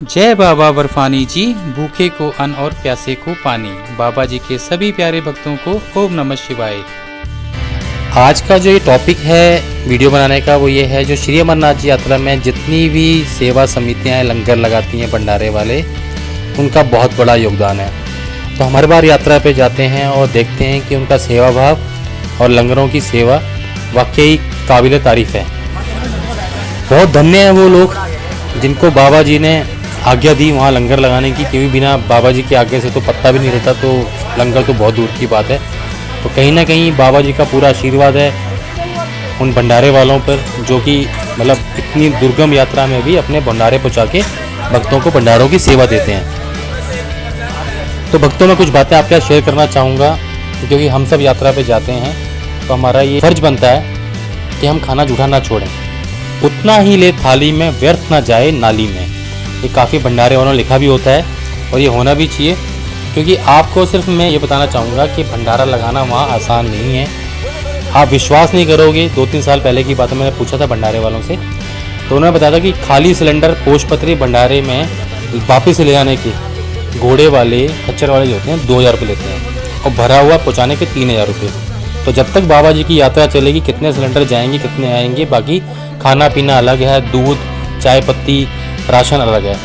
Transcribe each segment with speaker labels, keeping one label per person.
Speaker 1: जय बाबा बर्फानी जी, भूखे को अन्न और प्यासे को पानी। बाबा जी के सभी प्यारे भक्तों को ओम नमः शिवाय। आज का जो ये टॉपिक है वीडियो बनाने का वो ये है, जो श्री अमरनाथ जी यात्रा में जितनी भी सेवा समितियां लंगर लगाती हैं भंडारे वाले, उनका बहुत बड़ा योगदान है। तो हम हर बार यात्रा पे जाते हैं और देखते हैं कि उनका सेवा भाव और लंगरों की सेवा वाकई काबिल तारीफ़ है। बहुत धन्य हैं वो लोग जिनको बाबा जी ने आज्ञा दी वहाँ लंगर लगाने की, क्योंकि बिना बाबा जी की आज्ञा से तो पत्ता भी नहीं रहता, तो लंगर तो बहुत दूर की बात है। तो कहीं ना कहीं बाबा जी का पूरा आशीर्वाद है उन भंडारे वालों पर, जो कि मतलब इतनी दुर्गम यात्रा में भी अपने भंडारे पहुँचा के भक्तों को भंडारों की सेवा देते हैं। तो भक्तों में कुछ बातें आपके साथ शेयर करना चाहूँगा, क्योंकि हम सब यात्रा पर जाते हैं तो हमारा ये फर्ज बनता है कि हम खाना जूठा ना छोड़ें, उतना ही ले थाली में, व्यर्थ ना जाए नाली में। ये काफ़ी भंडारे वालों ने लिखा भी होता है और ये होना भी चाहिए, क्योंकि आपको सिर्फ मैं ये बताना चाहूँगा कि भंडारा लगाना वहाँ आसान नहीं है। आप विश्वास नहीं करोगे, 2-3 साल पहले की बात है, मैंने पूछा था भंडारे वालों से, तो उन्होंने बताया था कि खाली सिलेंडर पोषपत्री भंडारे में वापस ले जाने के घोड़े वाले, खच्चर वाले जो होते हैं 2000 रुपये लेते हैं और भरा हुआ पहुँचाने के 3000 रुपये। तो जब तक बाबा जी की यात्रा चलेगी कितने सिलेंडर जाएंगे, कितने आएंगे, बाकी खाना पीना अलग है, दूध, चाय पत्ती, राशन अलग है।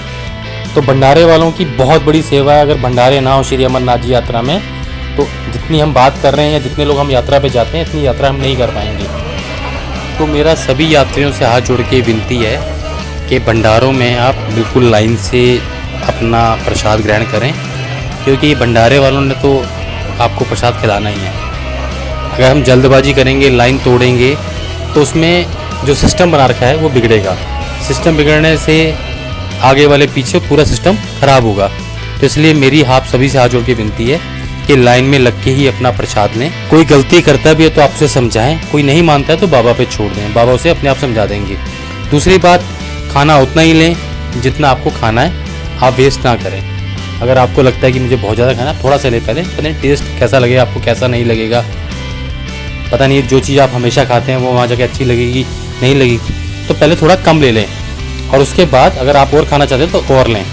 Speaker 1: तो भंडारे वालों की बहुत बड़ी सेवा है। अगर भंडारे ना हो श्री अमरनाथ जी यात्रा में, तो जितनी हम बात कर रहे हैं या जितने लोग हम यात्रा पे जाते हैं, इतनी यात्रा हम नहीं कर पाएंगे। तो मेरा सभी यात्रियों से हाथ जोड़ के विनती है कि भंडारों में आप बिल्कुल लाइन से अपना प्रसाद ग्रहण करें, क्योंकि भंडारे वालों ने तो आपको प्रसाद खिलाना ही है। अगर हम जल्दबाजी करेंगे, लाइन तोड़ेंगे, तो उसमें जो सिस्टम बना रखा है वो बिगड़ेगा। सिस्टम बिगड़ने से आगे वाले पीछे पूरा सिस्टम खराब होगा। तो इसलिए मेरी आप सभी से हाथ जोड़ के विनती है कि लाइन में लग के ही अपना प्रसाद लें। कोई गलती करता भी है तो आपसे समझाएं, कोई नहीं मानता है तो बाबा पे छोड़ दें, बाबा उसे अपने आप समझा देंगे। दूसरी बात, खाना उतना ही लें जितना आपको खाना है, आप वेस्ट ना करें। अगर आपको लगता है कि मुझे बहुत ज़्यादा खाना, थोड़ा सा ले, पहले पता नहीं टेस्ट कैसा लगेगा आपको, कैसा नहीं लगेगा, पता नहीं जो चीज़ आप हमेशा खाते हैं वो वहाँ जाके अच्छी लगेगी नहीं लगेगी, तो पहले थोड़ा कम ले लें और उसके बाद अगर आप और खाना चाहते हैं तो और लें।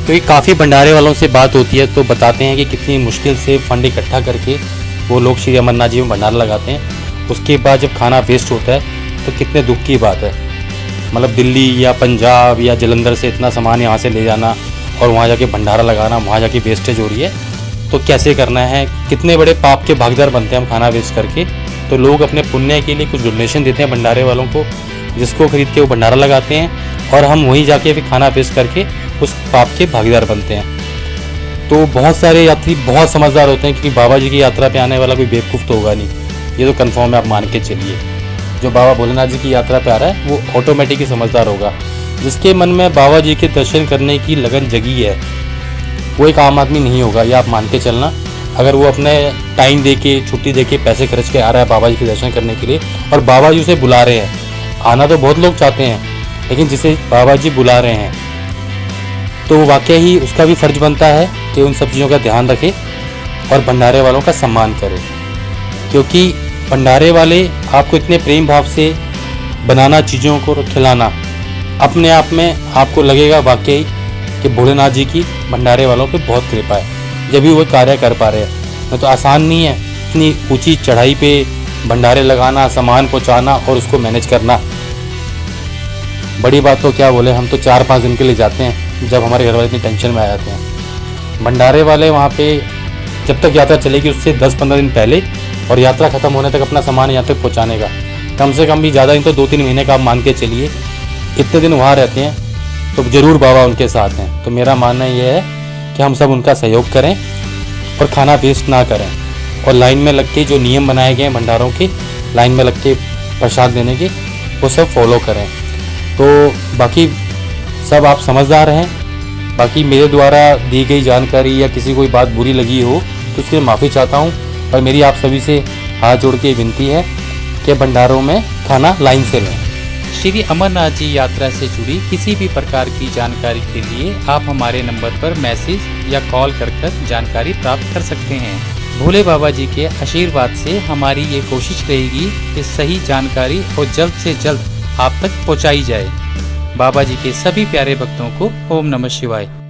Speaker 1: क्योंकि काफ़ी भंडारे वालों से बात होती है तो बताते हैं कि कितनी मुश्किल से फंड इकट्ठा करके वो लोग श्री अमरनाथ जी में भंडारा लगाते हैं। उसके बाद जब खाना वेस्ट होता है तो कितने दुख की बात है। मतलब दिल्ली या पंजाब या जलंधर से इतना सामान यहाँ से ले जाना और वहाँ जाके भंडारा लगाना, वहाँ जाके वेस्टेज हो रही है, तो कैसे करना है। कितने बड़े पाप के भागीदार बनते हैं हम खाना वेस्ट करके। तो लोग अपने पुण्य के लिए कुछ डोनेशन देते हैं भंडारे वालों को, जिसको खरीद के वो भंडारा लगाते हैं और हम वहीं जाके फिर खाना वेस्ट करके उस पाप के भागीदार बनते हैं। तो बहुत सारे यात्री बहुत समझदार होते हैं, क्योंकि बाबा जी की यात्रा पे आने वाला कोई बेवकूफ़ तो होगा नहीं, ये तो कन्फर्म है, आप मान के चलिए। जो बाबा भोलेनाथ जी की यात्रा पे आ रहा है वो ऑटोमेटिक ही समझदार होगा। जिसके मन में बाबा जी के दर्शन करने की लगन जगी है वो एक आम आदमी नहीं होगा, ये आप मान के चलना। अगर वो अपने टाइम दे के, छुट्टी दे के, पैसे खर्च के आ रहा है बाबा जी के दर्शन करने के लिए और बाबा जी उसे बुला रहे हैं, आना तो बहुत लोग चाहते हैं, लेकिन जिसे बाबा जी बुला रहे हैं तो वाकई ही उसका भी फर्ज बनता है कि उन सब चीज़ों का ध्यान रखे और भंडारे वालों का सम्मान करे। क्योंकि भंडारे वाले आपको इतने प्रेम भाव से बनाना, चीज़ों को खिलाना, अपने आप में आपको लगेगा वाकई कि भोलेनाथ जी की भंडारे वालों पे बहुत कृपा है, जब भी वो कार्य कर पा रहे हैं। नहीं तो आसान नहीं है इतनी ऊंची चढ़ाई पे भंडारे लगाना, सामान पहुंचाना और उसको मैनेज करना। बड़ी बात तो क्या बोले, हम तो 4-5 दिन के लिए जाते हैं, जब हमारे घर वाले इतनी टेंशन में आ जाते हैं। भंडारे वाले वहाँ पे जब तक यात्रा चलेगी उससे 10-15 दिन पहले और यात्रा ख़त्म होने तक अपना सामान यहाँ तक पहुँचाने का, कम से कम भी ज़्यादा नहीं तो 2-3 महीने का आप मान के चलिए, इतने दिन वहाँ रहते हैं, तो ज़रूर बाबा उनके साथ हैं। तो मेरा मानना ये है कि हम सब उनका सहयोग करें और खाना वेस्ट ना करें, और लाइन में लग के जो नियम बनाए गए हैं भंडारों के, लाइन में लग के प्रसाद देने के, वो सब फॉलो करें। तो बाकी सब आप समझदार हैं। बाकी मेरे द्वारा दी गई जानकारी या किसी कोई बात बुरी लगी हो तो उसके लिए माफ़ी चाहता हूँ, और मेरी आप सभी से हाथ जोड़ के विनती है कि भंडारों में खाना लाइन से लें। श्री अमरनाथ जी यात्रा से जुड़ी किसी भी प्रकार की जानकारी के लिए आप हमारे नंबर पर मैसेज या कॉल कर जानकारी प्राप्त कर सकते हैं। भोले बाबा जी के आशीर्वाद से हमारी ये कोशिश रहेगी कि सही जानकारी और जल्द से जल्द आप तक पहुंचाई जाए। बाबा जी के सभी प्यारे भक्तों को ओम नमः शिवाय।